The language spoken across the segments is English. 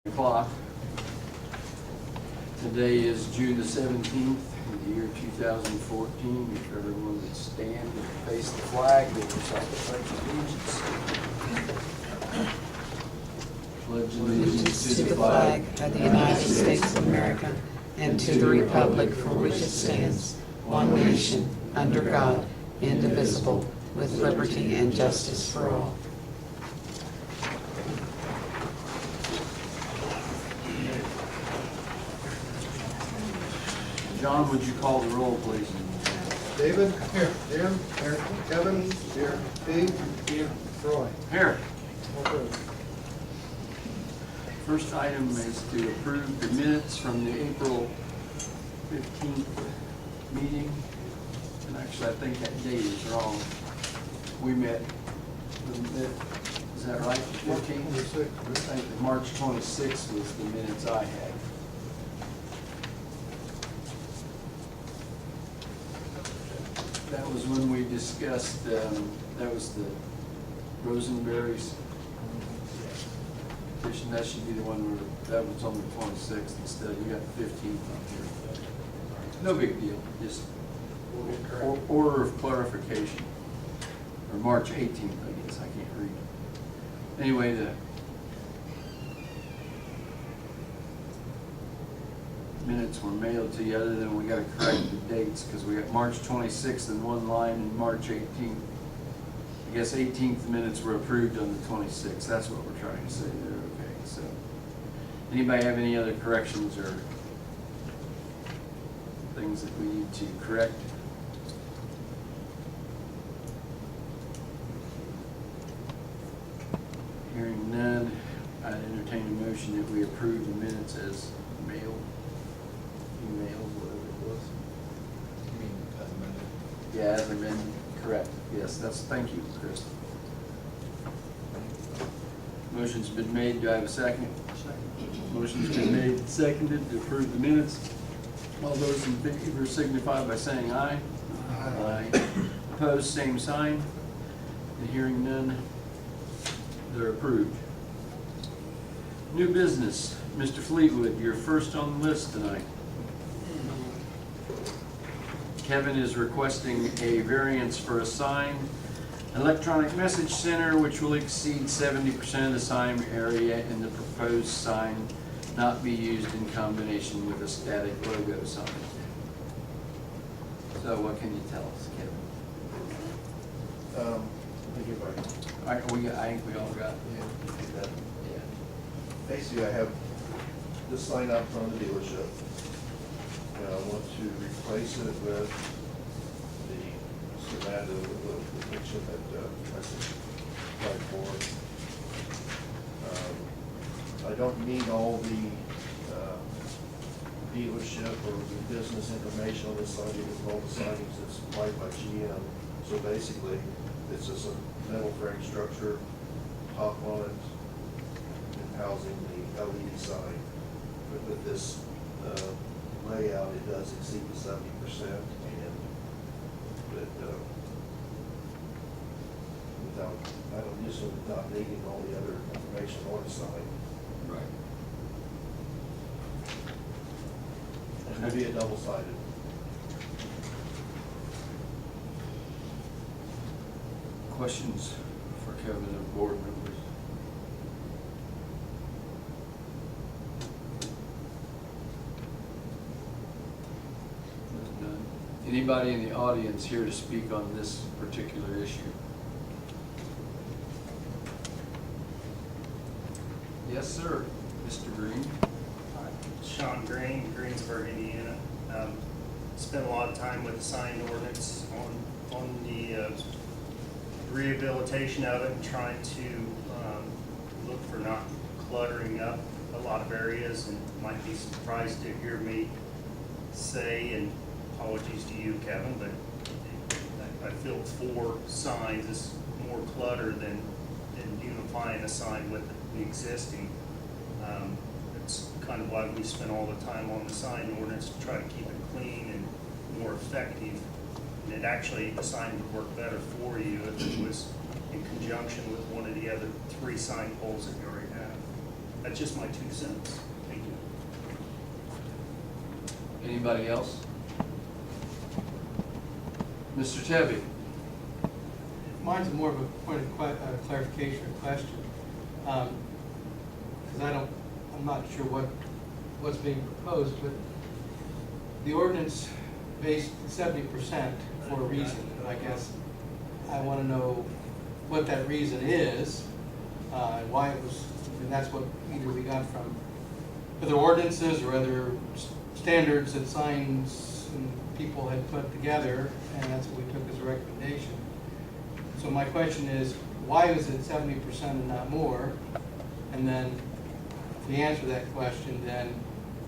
o'clock. Today is June the 17th in the year 2014. If everyone would stand and face the flag, we'll recite the Pledge of Allegiance to the flag of the United States of America and to the republic for which it stands, one nation, under God, indivisible, with liberty and justice for all. John, would you call the roll, please? David? Here. Jim? Here. Kevin? Here. Steve? Here. Troy? Here. First item is to approve the minutes from the April 15th meeting. And actually, I think that date is wrong. We met, is that right? 15th? I think March 26th was the minutes I had. That was when we discussed, that was the Rosenberry's petition. That should be the one where, that was on the 26th instead. You got the 15th on here. No big deal, just order of clarification. Or March 18th, I guess, I can't read. Anyway, the minutes were mailed to you, other than we got to correct the dates, because we got March 26th in one line and March 18th. I guess 18th minutes were approved on the 26th. That's what we're trying to say there. Okay, so anybody have any other corrections or things that we need to correct? Hearing none, I'd entertain a motion that we approve the minutes as mailed. Email, whatever it was. You mean as amended? Yeah, as amended, correct. Yes, that's, thank you, Chris. Motion's been made. Do I have a second? Second. Motion's been made and seconded to approve the minutes. All those in favor signify by saying aye. Aye. Opposed, same sign. And hearing none, they're approved. New business. Mr. Fleetwood, you're first on the list tonight. Kevin is requesting a variance for a sign, electronic message center, which will exceed 70% of the sign area in the proposed sign not be used in combination with a static logo sign. So what can you tell us, Kevin? I think we all got. Yeah. Yeah. Basically, I have this sign out front of the dealership. And I want to replace it with the schematic, the picture that I applied for. I don't need all the dealership or the business information on this sign because of all the signage that's supplied by GM. So basically, it's just a metal frame structure, top on it, and housing the LED sign. But with this layout, it does exceed the 70%, and without, I don't use it without needing all the other information on the sign. Right. And it'll be a double-sided. Questions for Kevin and board members? None. Anybody in the audience here to speak on this particular issue? Yes, sir. Mr. Green. Sean Green, Greensburg, Indiana. Spent a lot of time with the sign ordinance on the rehabilitation of it and trying to look for not cluttering up a lot of areas, and might be surprised to hear me say, and apologies to you, Kevin, but I feel 4 signs is more clutter than unifying a sign with the existing. It's kind of why we spent all the time on the sign ordinance to try to keep it clean and more effective. And it actually, the sign would work better for you if it was in conjunction with one of the other 3 sign poles that you already have. That's just my 2 cents. Thank you. Anybody else? Mr. Tebby? Mine's more of a point of clarification or question. Because I'm not sure what's being proposed, but the ordinance based 70% for a reason. I guess I want to know what that reason is, and why it was, and that's what either we got from other ordinances or other standards that signs and people had put together, and that's what we took as a recommendation. So my question is, why is it 70% and not more? And then if we answer that question, then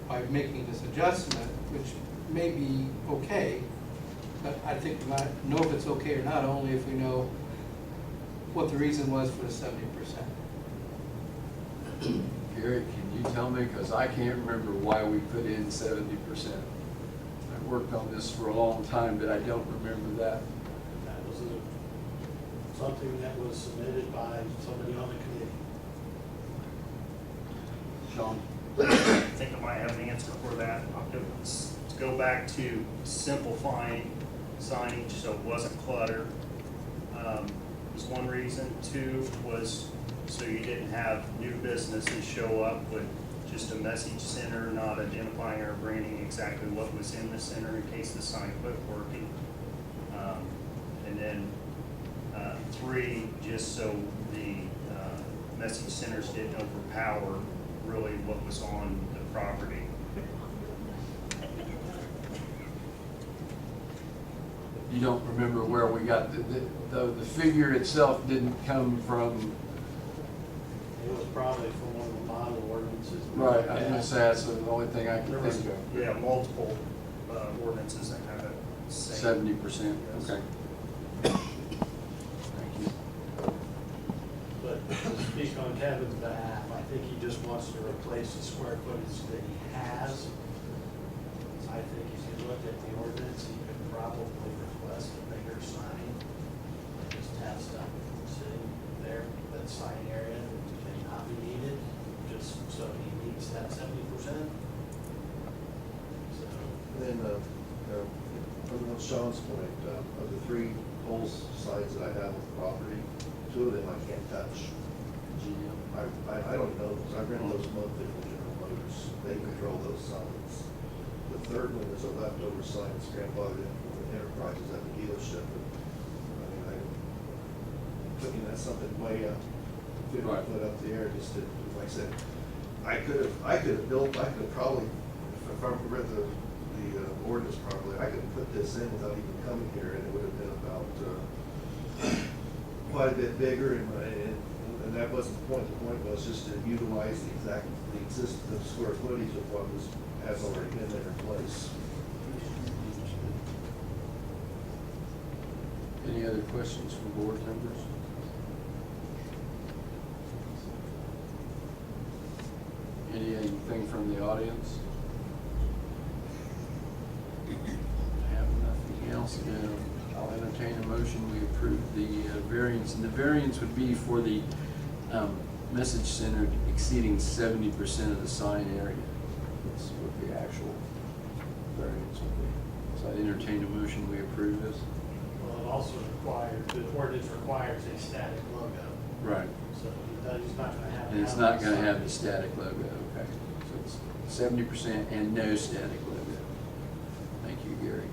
by making this adjustment, which may be okay, but I think we might know if it's okay or not only if we know what the reason was for the 70%. Gary, can you tell me, because I can't remember why we put in 70%. I worked on this for a long time, but I don't remember that. That was something that was submitted by somebody on the committee. Sean? I think I might have an answer for that. Let's go back to simplifying signage so it wasn't clutter. Was one reason. 2 was so you didn't have new businesses show up with just a message center, not identifying or branding exactly what was in the center in case the sign quit working. And then 3, just so the message centers didn't overpower really what was on the property. You don't remember where we got the figure itself didn't come from. It was probably from one of the model ordinances. Right, I was gonna say, that's the only thing I can There was- think of. Yeah, multiple ordinances that have it. 70%, okay. Thank you. But to speak on Kevin's behalf, I think he just wants to replace the square footage that he has. I think if you look at the ordinance, he could probably request a bigger sign. Just have stuff sitting there, that sign area that may not be needed, just so he meets that 70%. So, Then, from Sean's point, of the 3 pole signs that I have on the property, 2 of them I can't touch. I don't know, because I rent those monthly from General Motors. They control those signs. The 3rd one is a leftover sign that's grandfathered in from the Enterprises at the dealership. I mean, I'm looking at something way up, 50 Right. foot up the air, just to, like I said, I could have probably, if I read the ordinance properly, I could put this in without even coming here, and it would have been about quite a bit bigger, and that wasn't the point. The point was just to utilize the existing square footage of what has already been there in place. Any other questions from board members? Anything from the audience? Have nothing else, then I'll entertain a motion. We approve the variance, and the variance would be for the message center exceeding 70% of the sign area. That's what the actual variance would be. So I entertain a motion, we approve this. well, it also requires, the ordinance requires a static logo. Right. So he's not gonna have. And it's not gonna have the static logo, okay. So it's 70% and no static logo. Thank you, Gary.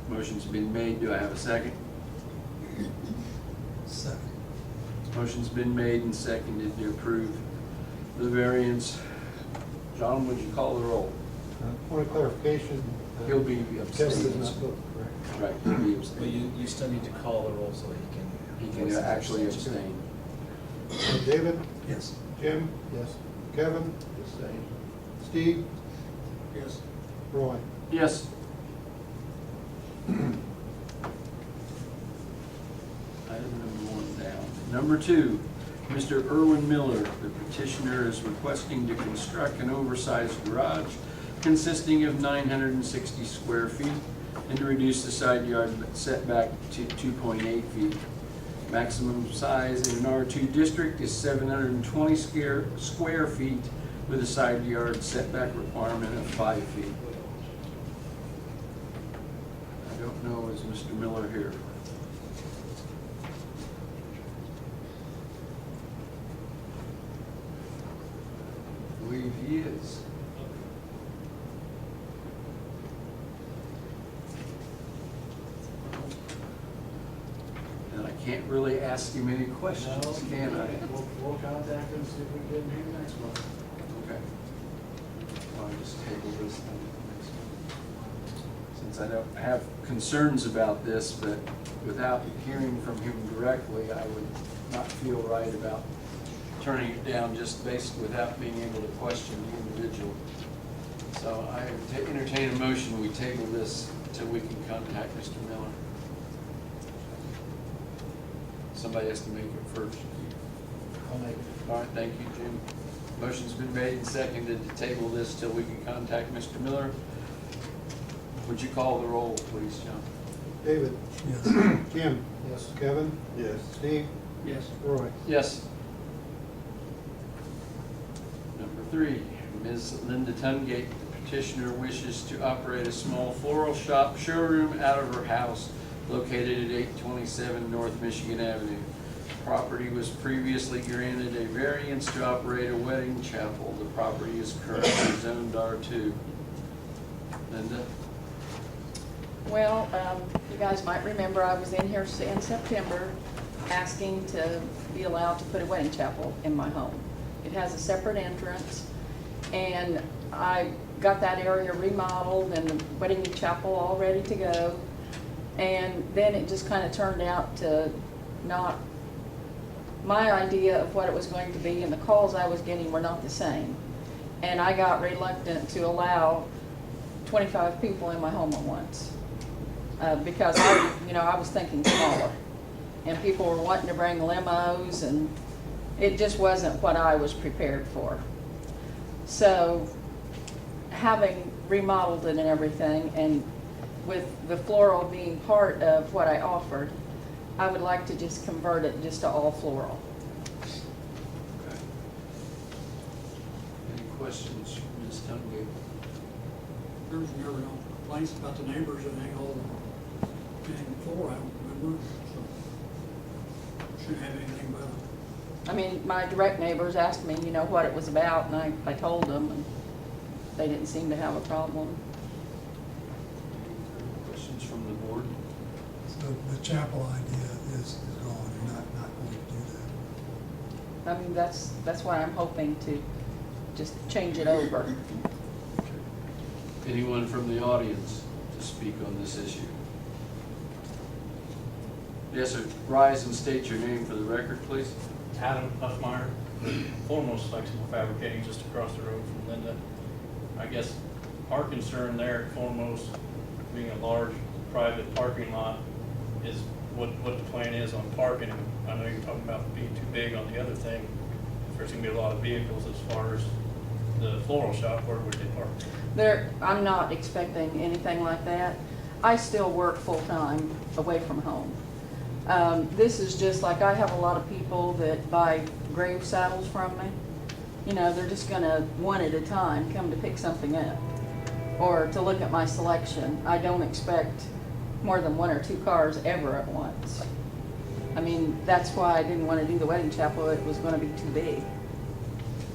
Motion's been made, do I have a second? Second. Motion's been made and seconded to approve the variance. John, would you call the roll? Point of clarification. He'll be Kevin abstaining. did not vote, correct? Right, he'll be But abstaining. you still need to call the roll so that He he can can. actually abstain. David, Yes. Jim, Yes. Kevin, Abstain. Steve, Yes. Roy. Yes. Item number 1 down. Number 2, Mr. Erwin Miller, the petitioner, is requesting to construct an oversized garage consisting of 960 square feet and to reduce the side yard setback to 2.8 feet. Maximum size in an R2 district is 720 square feet with a side yard setback requirement of 5 feet. I don't know, is Mr. Miller here? I believe he is. And I can't really ask him any questions, can I? We'll contact him, see if we can get him here next month. Okay. I'll just table this then next one. Since I don't have concerns about this, but without hearing from him directly, I would not feel right about turning it down just based without being able to question the individual. So I entertain a motion, we table this until we can contact Mr. Miller. Somebody has to make it first. I'll make it. All right, thank you, Jim. Motion's been made and seconded to table this till we can contact Mr. Miller. Would you call the roll, please, John? David? Yes. Jim? Yes. Kevin? Yes. Steve? Yes. Roy? Yes. Number 3, Ms. Linda Tungate, the petitioner, wishes to operate a small floral shop showroom out of her house located at 827 North Michigan Avenue. Property was previously granted a variance to operate a wedding chapel. The property is currently zoned R2. Linda? Well, you guys might remember I was in here in September asking to be allowed to put a wedding chapel in my home. It has a separate entrance, and I got that area remodeled and the wedding chapel all ready to go. And then it just kind of turned out to not my idea of what it was going to be, and the calls I was getting were not the same. And I got reluctant to allow 25 people in my home at once. Because I was thinking smaller, and people were wanting to bring limos, and it just wasn't what I was prepared for. So, having remodeled it and everything, and with the floral being part of what I offered, I would like to just convert it just to all floral. Okay. Any questions from Ms. Tungate? There's never no complaints about the neighbors and hang all the floor, I don't remember, so shouldn't have anything about it. I mean, my direct neighbors asked me, what it was about, and I told them, and they didn't seem to have a problem. Any questions from the board? So the chapel idea is gone, you're not going to do that. I mean, that's why I'm hoping to just change it over. Okay. Anyone from the audience to speak on this issue? Yes, sir. Rise and state your name for the record, please. Adam Huffmeyer, Foremost Flexible Fabricating, just across the road from Linda. I guess our concern there at Foremost, being a large private parking lot, is what the plan is on parking. I know you're talking about being too big on the other thing. If there's gonna be a lot of vehicles as far as the floral shop, where would they park? I'm not expecting anything like that. I still work full-time away from home. This is just like, I have a lot of people that buy grave saddles from me. They're just gonna, one at a time, come to pick something up or to look at my selection. I don't expect more than 1 or 2 cars ever at once. I mean, that's why I didn't want to do the wedding chapel. It was gonna be too big.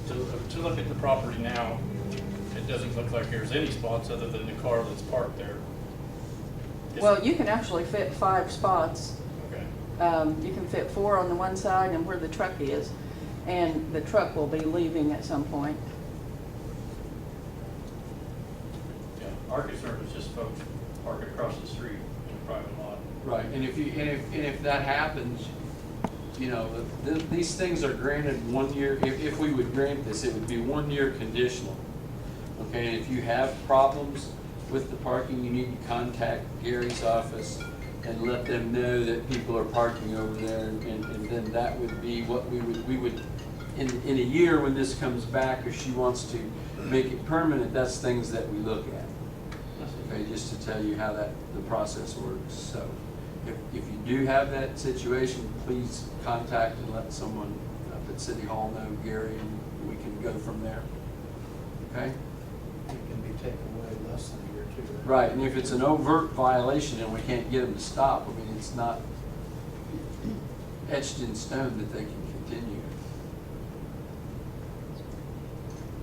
To look at the property now, it doesn't look like there's any spots other than the car that's parked there. Well, you can actually fit 5 spots. Okay. You can fit 4 on the one side and where the truck is, and the truck will be leaving at some point. Yeah, our concern is just folks parking across the street in a private lot. Right, and if that happens, these things are granted 1 year. If we would grant this, it would be 1 year conditional. Okay, and if you have problems with the parking, you need to contact Gary's office and let them know that people are parking over there, and then that would be what we would in a year when this comes back, if she wants to make it permanent, that's things that we look at. Okay, just to tell you how the process works. So if you do have that situation, please contact and let someone up at City Hall know, Gary, and we can go from there. Okay? It can be taken away less than a year too. Right, and if it's an overt violation and we can't get them to stop, I mean, it's not etched in stone that they can continue.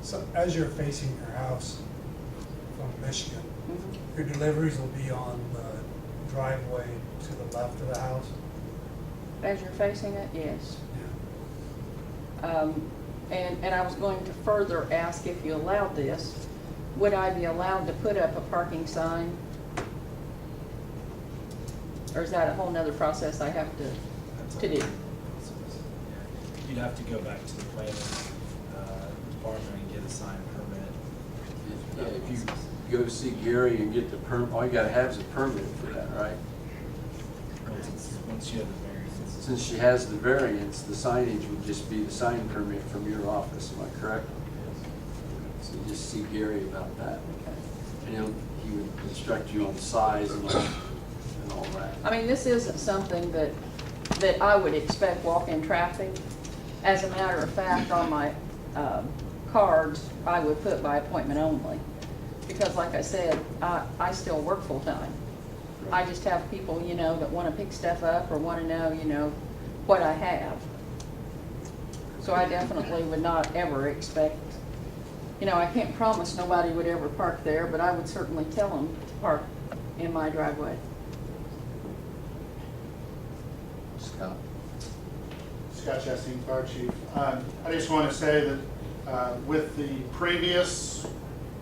So as you're facing your house from Michigan, Mhm. your deliveries will be on the driveway to the left of the house? As you're facing it, yes. Yeah. And I was going to further ask if you allowed this, would I be allowed to put up a parking sign? Or is that a whole nother process I have to do? You'd have to go back to the planning department and get a sign permit. Yeah, if you go see Gary and get the permit, all you gotta have is a permit for that, right? Once you have the variance. Since she has the variance, the signage would just be the sign permit from your office, am I correct? So you just see Gary about that. And he would instruct you on the size and all that. I mean, this isn't something that I would expect walk-in traffic. As a matter of fact, on my cards, I would put by appointment only. Because like I said, I still work full-time. I just have people, you know, that want to pick stuff up or want to know, you know, what I have. So I definitely would not ever expect, you know, I can't promise nobody would ever park there, but I would certainly tell them to park in my driveway. Scott? Scott Chastain, Fire Chief. I just want to say that with the previous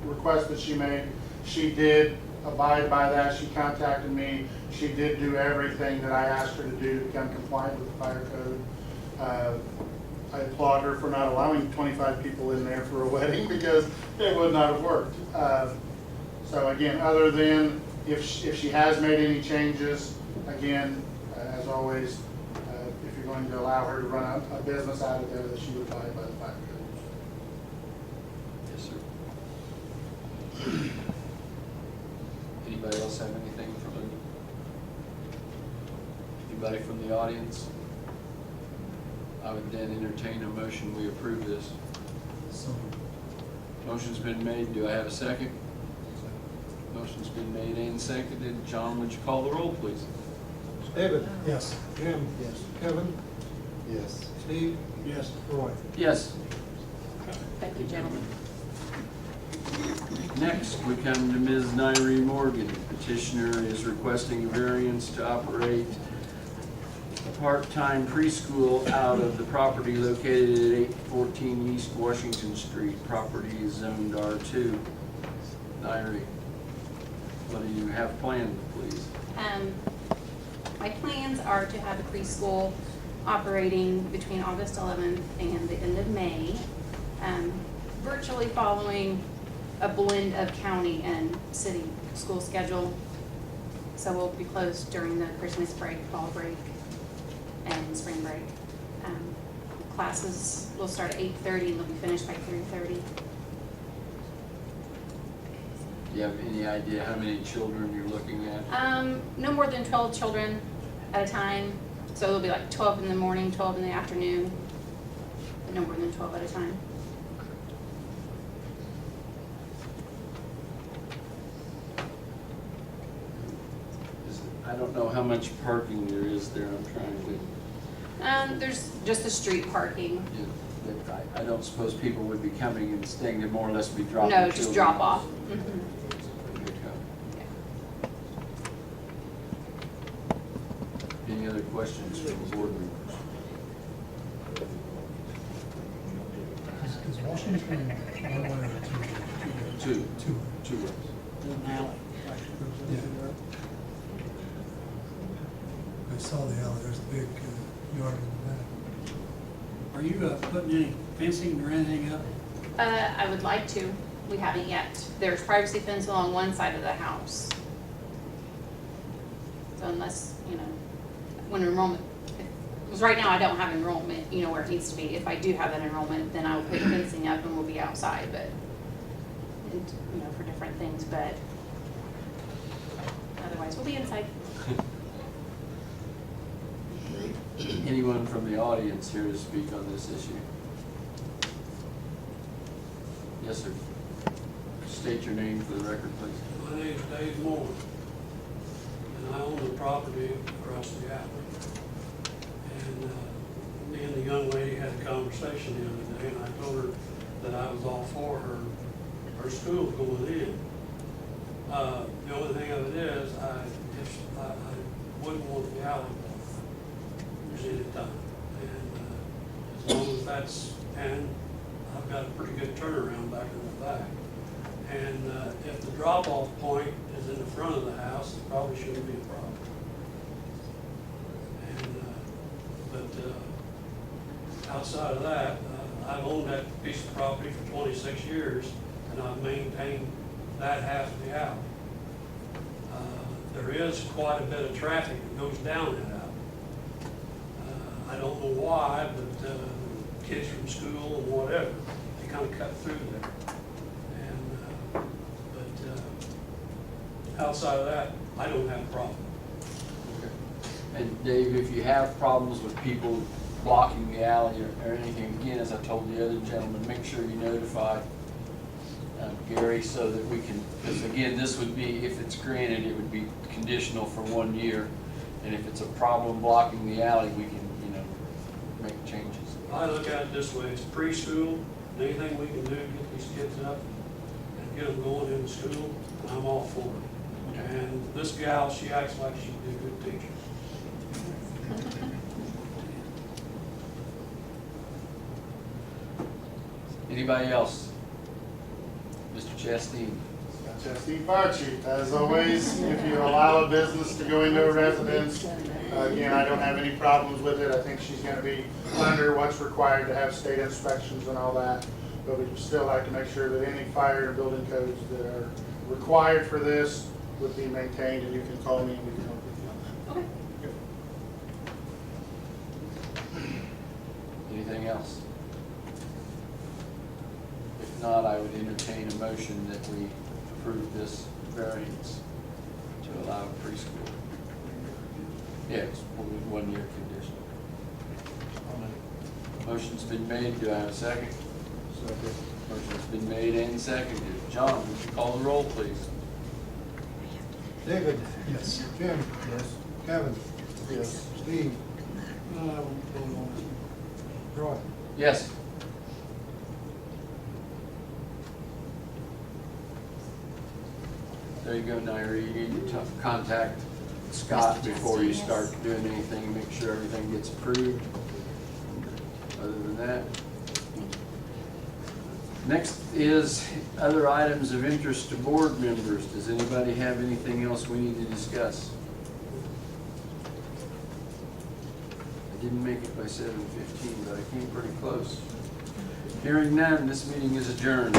request that she made, she did abide by that. She contacted me. She did do everything that I asked her to do to become compliant with the fire code. I applaud her for not allowing 25 people in there for a wedding because it would not have worked. So again, other than if she has made any changes, again, as always, if you're going to allow her to run a business out of there, that she would abide by the fire code. Yes, sir. Anybody else have anything from Linda? Anybody from the audience? I would then entertain a motion, we approve this. So, Motion's been made, do I have a second? Motion's been made and seconded. John, would you call the roll, please? David? yes. Jim? Yes. Kevin? Yes. Steve? Yes. Roy? Yes. Thank you, gentlemen. Next, we come to Ms. Nyree Morgan. Petitioner is requesting a variance to operate a part-time preschool out of the property located at 814 East Washington Street. Property is zoned R2. Nyree, what do you have planned, please? My plans are to have a preschool operating between August 11th and the end of May, virtually following a blend of county and city school schedule. So we'll be closed during the Christmas break, fall break, and spring break. Classes will start at 8:30 and they'll be finished by 3:30. Do you have any idea how many children you're looking at? No more than 12 children at a time. So it'll be like 12 in the morning, 12 in the afternoon, but no more than 12 at a time. I don't know how much parking there is there, I'm trying to, There's just the street parking. but I don't suppose people would be coming and staying there, more or less be dropping No, children. just drop off. Mhm. Any other questions from the board members? Is Washington one way or two? Two. Two ways. There's an alley. Yeah. I saw the alley, there's a big yard in the back. Are you putting any fencing or anything up? I would like to. We haven't yet. There's privacy fence along one side of the house. So unless, you know, when enrollment, because right now I don't have enrollment, you know, where it needs to be. If I do have that enrollment, then I will put fencing up and we'll be outside, but, and, you know, for different things, but otherwise we'll be inside. Anyone from the audience here to speak on this issue? Yes, sir. State your name for the record, please. My name's Dave Moore, and I own the property across the alley. And me and the young lady had a conversation the other day, and I told her that I was all for her school going in. The only thing of it is, I wouldn't want the alley used any time. And as long as that's, and I've got a pretty good turnaround back in the back. And if the drop-off point is in the front of the house, it probably shouldn't be a problem. And, but outside of that, I've owned that piece of property for 26 years, and I've maintained that half of the alley. There is quite a bit of traffic that goes down that alley. I don't know why, but kids from school and whatever, they kind of cut through there. But outside of that, I don't have a problem. And Dave, if you have problems with people blocking the alley or anything, again, as I told the other gentleman, make sure you notify Gary so that we can, because again, this would be, if it's granted, it would be conditional for 1 year. And if it's a problem blocking the alley, we can, make changes. I look at it this way, it's preschool, and anything we can do to get these kids up and get them going into school, I'm all for it. And this gal, she acts like she'd be a good teacher. Anybody else? Mr. Chastain? Chastain Fire Chief, as always, if you allow a business to go into a residence, again, I don't have any problems with it. I think she's going to be under what's required to have state inspections and all that. But we'd still like to make sure that any fire and building codes that are required for this would be maintained, and you can call me and we can help with you on that. Okay. Anything else? If not, I would entertain a motion that we approve this variance to allow preschool. Yes, 1 year condition. Motion's been made. Do I have a second? Second. Motion's been made and seconded. John, would you call the roll, please? David? Yes. Jim? Yes. Kevin? Yes. Steve? Roy? Yes. There you go, Nyree. You need to contact Scott before you start doing anything, make sure everything gets approved. Other than that. Next is other items of interest to board members. Does anybody have anything else we need to discuss? I didn't make it by 7:15, but I came pretty close. Hearing none, this meeting is adjourned.